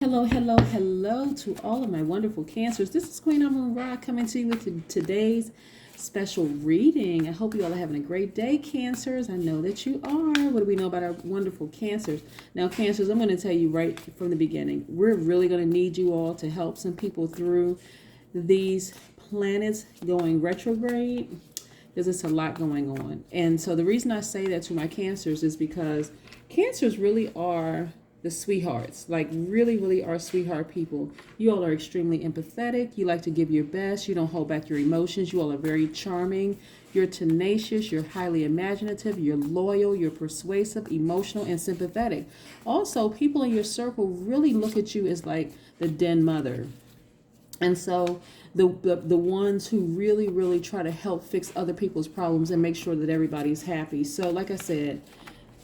Hello, hello, hello to all of my wonderful cancers. This is Queen Amun Ra coming to you with today's special reading. I hope you all are having a great day, cancers. I know that you are. What do we know about our wonderful cancers? Now, cancers, I'm going to tell you right from the beginning, we're really going to need you all to help some people through these planets going retrograde, because it's a lot going on. And so the reason I say that to my cancers is because cancers really are the sweethearts, like really are sweetheart people. You all are extremely empathetic. You like to give your best. You don't hold back your emotions. You all are very charming. You're tenacious. You're highly imaginative. You're loyal. You're persuasive, emotional, and sympathetic. Also, people in your circle really look at you as like the den mother. And so the ones who really try to help fix other people's problems and make sure that everybody's happy. So like I said,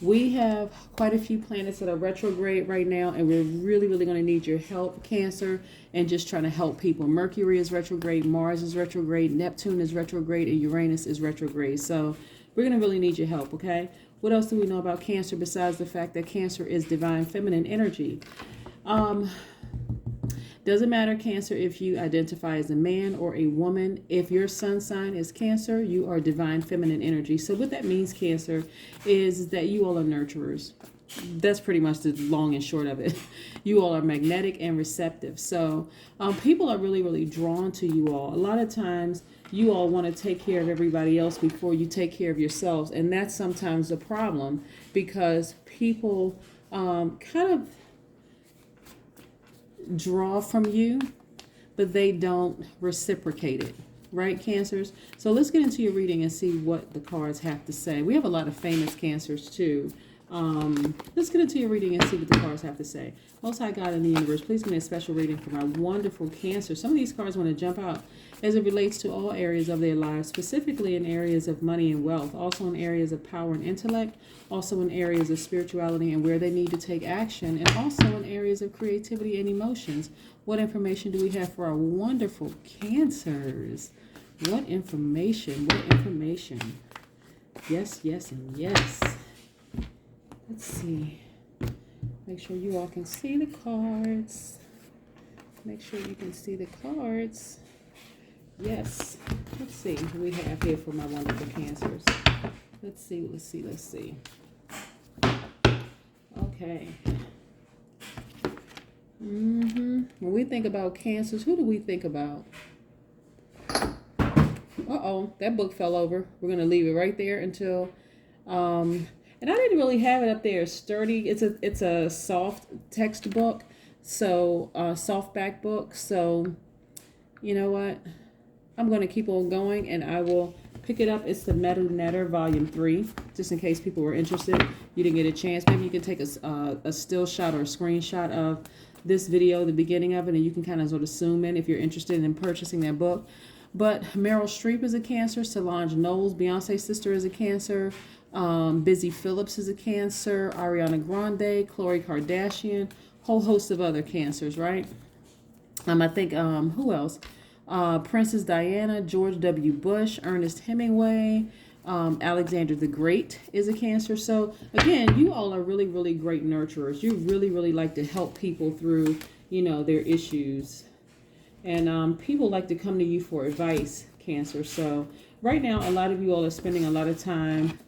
we have quite a few planets that are retrograde right now, and we're really going to need your help, Cancer, and just trying to help people. Mercury is retrograde, Mars is retrograde, Neptune is retrograde, and Uranus is retrograde. So we're going to really need your help, okay? What else do we know about Cancer besides the fact that Cancer is divine feminine energy? Doesn't matter, Cancer, if you identify as a man or a woman. If your sun sign is Cancer, you are divine feminine energy. So what that means, Cancer, is that you all are nurturers. That's pretty much the long and short of it. You all are magnetic and receptive. So people are really drawn to you all. A lot of times you all want to take care of everybody else before you take care of yourselves. And that's sometimes the problem, because people kind of draw from you, but they don't reciprocate it, right, Cancers? So let's get into your reading and see what the cards have to say. We have a lot of famous Cancers too. Let's get into your reading and see what the cards have to say. Most High God in the universe, please give me a special reading for my wonderful Cancer. Some of these cards want to jump out as it relates to all areas of their lives, specifically in areas of money and wealth, also in areas of power and intellect, also in areas of spirituality and where they need to take action, and also in areas of creativity and emotions. What information do we have for our wonderful Cancers? What information? What information? Yes, and yes. Let's see. Make sure you all can see the cards. Make sure you can see the cards. Yes. Let's see what we have here for my wonderful Cancers. Let's see. Okay. When we think about Cancers, who do we think about? Uh-oh, that book fell over. We're going to leave it right there until... And I didn't really have it up there sturdy. It's a soft textbook, so softback book. So you know what? I'm going to keep on going, and I will pick it up. It's the Meryl Volume 3, just in case people were interested. You didn't get a chance. Maybe you can take a still shot or a screenshot of this video, the beginning of it, and you can kind of sort of zoom in if you're interested in purchasing that book. But Meryl Streep is a Cancer. Solange Knowles, Beyonce's sister, is a Cancer. Busy Phillips is a Cancer. Ariana Grande, Khloe Kardashian, whole host of other Cancers, right? I think who else? Princess Diana, George W. Bush, Ernest Hemingway, Alexander the Great is a Cancer. So again, you all are really great nurturers. You really like to help people through, their issues. And people like to come to you for advice, Cancer. So right now, a lot of you all are spending a lot of time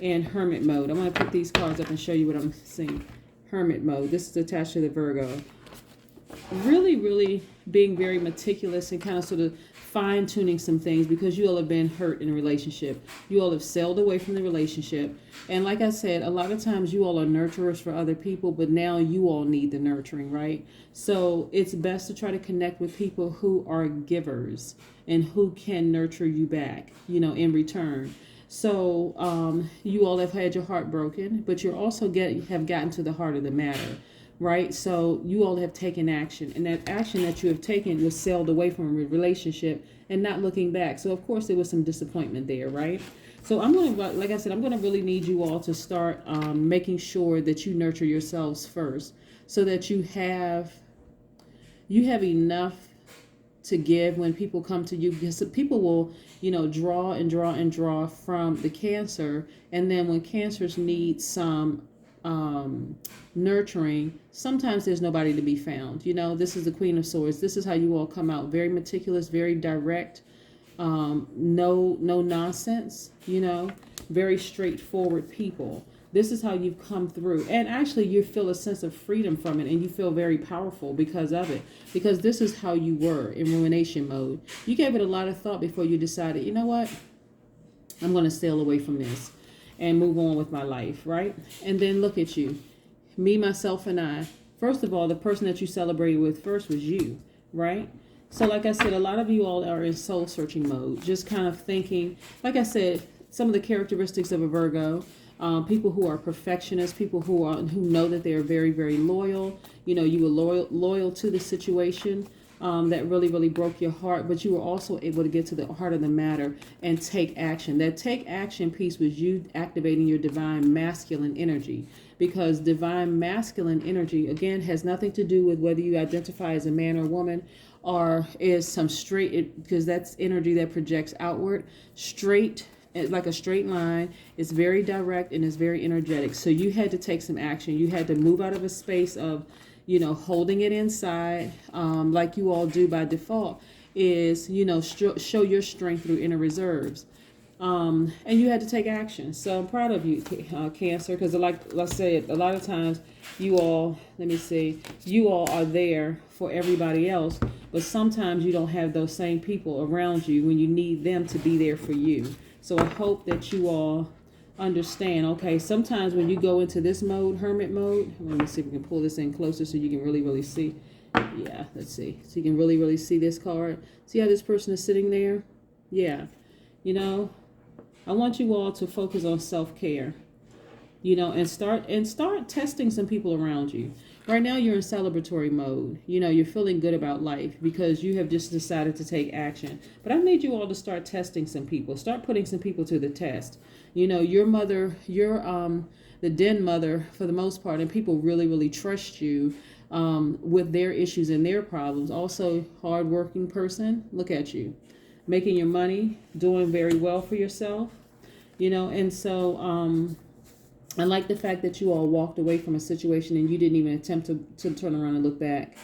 in Hermit Mode. I'm going to put these cards up and show you what I'm seeing. Hermit Mode. This is attached to the Virgo. Really being very meticulous and kind of sort of fine-tuning some things, because you all have been hurt in a relationship. You all have sailed away from the relationship. And like I said, a lot of times you all are nurturers for other people, but now you all need the nurturing, right? So it's best to try to connect with people who are givers and who can nurture you back, in return. So you all have had your heart broken, but you also have gotten to the heart of the matter, right? So you all have taken action, and that action that you have taken was sailed away from a relationship and not looking back. So of course there was some disappointment there, right? So I'm going to, like I said, I'm going to really need you all to start making sure that you nurture yourselves first, so that you have enough to give when people come to you, because people will, draw from the Cancer, and then when Cancers need some nurturing, sometimes there's nobody to be found. This is the Queen of Swords. This is how you all come out. Very meticulous, very direct, no nonsense, very straightforward people. This is how you've come through. And actually, you feel a sense of freedom from it, and you feel very powerful because of it. Because this is how you were in rumination mode. You gave it a lot of thought before you decided, you know what? I'm going to sail away from this and move on with my life, right? And then look at you. Me, myself, and I. First of all, the person that you celebrated with first was you, right? So like I said, a lot of you all are in soul searching mode. Just kind of thinking, like I said, some of the characteristics of a Virgo. People who are perfectionists, people who know that they are very, very loyal. You were loyal to the situation that really broke your heart, but you were also able to get to the heart of the matter and take action. That take action piece was you activating your divine masculine energy, because divine masculine energy, again, has nothing to do with whether you identify as a man or woman, or is some straight, because that's energy that projects outward, straight, like a straight line. It's very direct and it's very energetic. So you had to take some action. You had to move out of a space of, holding it inside, like you all do by default, is, show your strength through inner reserves. And you had to take action. So I'm proud of you, Cancer, because let's say a lot of times you all are there for everybody else, but sometimes you don't have those same people around you when you need them to be there for you. So I hope that you all understand, okay, sometimes when you go into this mode, Hermit mode, let me see if we can pull this in closer so you can really see. Yeah, let's see. So you can really see this card. See how this person is sitting there? Yeah. I want you all to focus on self-care, and start testing some people around you. Right now you're in celebratory mode. You're feeling good about life because you have just decided to take action. But I need you all to start testing some people. Start putting some people to the test. Your mother, the den mother for the most part, and people really trust you with their issues and their problems. Also, hardworking person. Look at you. Making your money, doing very well for yourself. And so I like the fact that you all walked away from a situation and you didn't even attempt to turn around and look back.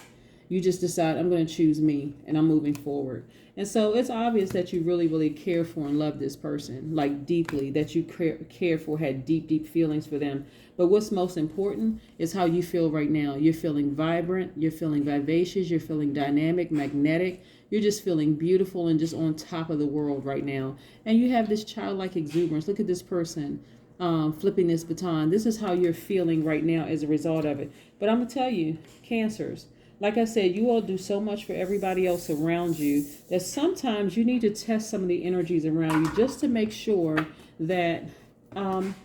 You just decide, I'm going to choose me and I'm moving forward. And so it's obvious that you really care for and love this person, like deeply, that you cared for, had deep feelings for them. But what's most important is how you feel right now. You're feeling vibrant, you're feeling vivacious, you're feeling dynamic, magnetic. You're just feeling beautiful and just on top of the world right now. And you have this childlike exuberance. Look at this person. Flipping this baton. This is how you're feeling right now as a result of it. But I'm going to tell you, Cancers, like I said, you all do so much for everybody else around you that sometimes you need to test some of the energies around you just to make sure that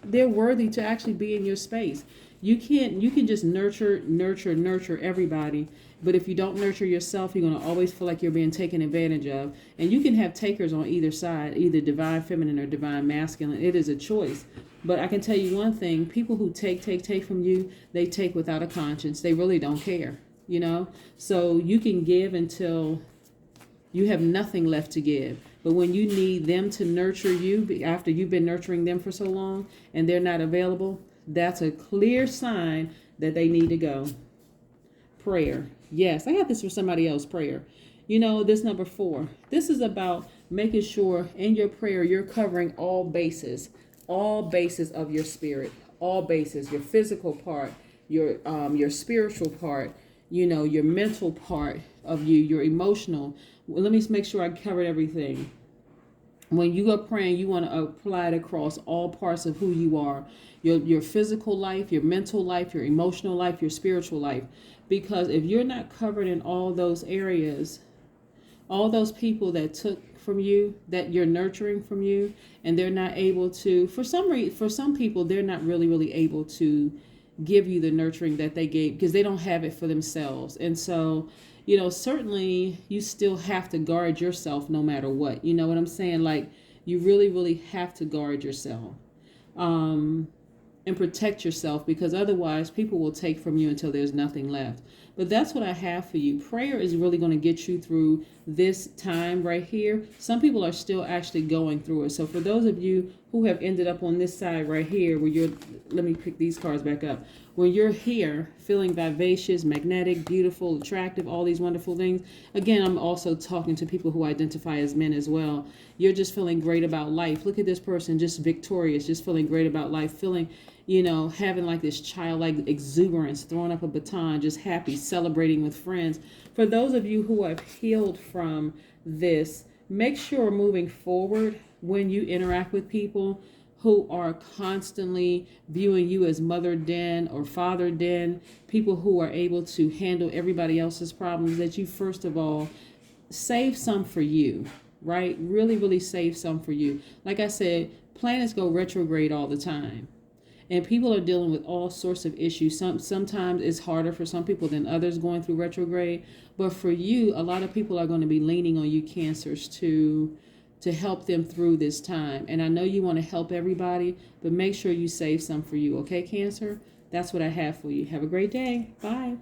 they're worthy to actually be in your space. You can just nurture everybody. But if you don't nurture yourself, you're going to always feel like you're being taken advantage of. And you can have takers on either side, either divine feminine or divine masculine. It is a choice. But I can tell you one thing, people who take from you, they take without a conscience. They really don't care, So you can give until you have nothing left to give. But when you need them to nurture you, after you've been nurturing them for so long and they're not available, that's a clear sign that they need to go. Prayer. Yes, I got this for somebody else, prayer. This number 4. This is about making sure in your prayer you're covering all bases of your spirit, all bases, your physical part, your spiritual part, your mental part of you, your emotional. Well, let me make sure I covered everything. When you are praying, you want to apply it across all parts of who you are, your physical life, your mental life, your emotional life, your spiritual life. Because if you're not covered in all those areas, all those people that took from you, that you're nurturing from you, and they're not able to, for some people, they're not really able to give you the nurturing that they gave because they don't have it for themselves. And so, certainly you still have to guard yourself no matter what. You know what I'm saying? Like, you really have to guard yourself. And protect yourself, because otherwise people will take from you until there's nothing left. But that's what I have for you. Prayer is really going to get you through this time right here. Some people are still actually going through it. So for those of you who have ended up on this side right here where you're, let me pick these cards back up. When you're here feeling vivacious, magnetic, beautiful, attractive, all these wonderful things. Again, I'm also talking to people who identify as men as well. You're just feeling great about life. Look at this person, just victorious, just feeling great about life, feeling, you know, having like this childlike exuberance, throwing up a baton, just happy, celebrating with friends. For those of you who have healed from this, make sure moving forward when you interact with people who are constantly viewing you as mother den or father den, people who are able to handle everybody else's problems, that you first of all save some for you, right? Really, really save some for you. Like I said, planets go retrograde all the time. And people are dealing with all sorts of issues. Sometimes it's harder for some people than others going through retrograde. But for you, a lot of people are going to be leaning on you, Cancers, to help them through this time. And I know you want to help everybody, but make sure you save some for you. Okay, Cancer? That's what I have for you. Have a great day. Bye.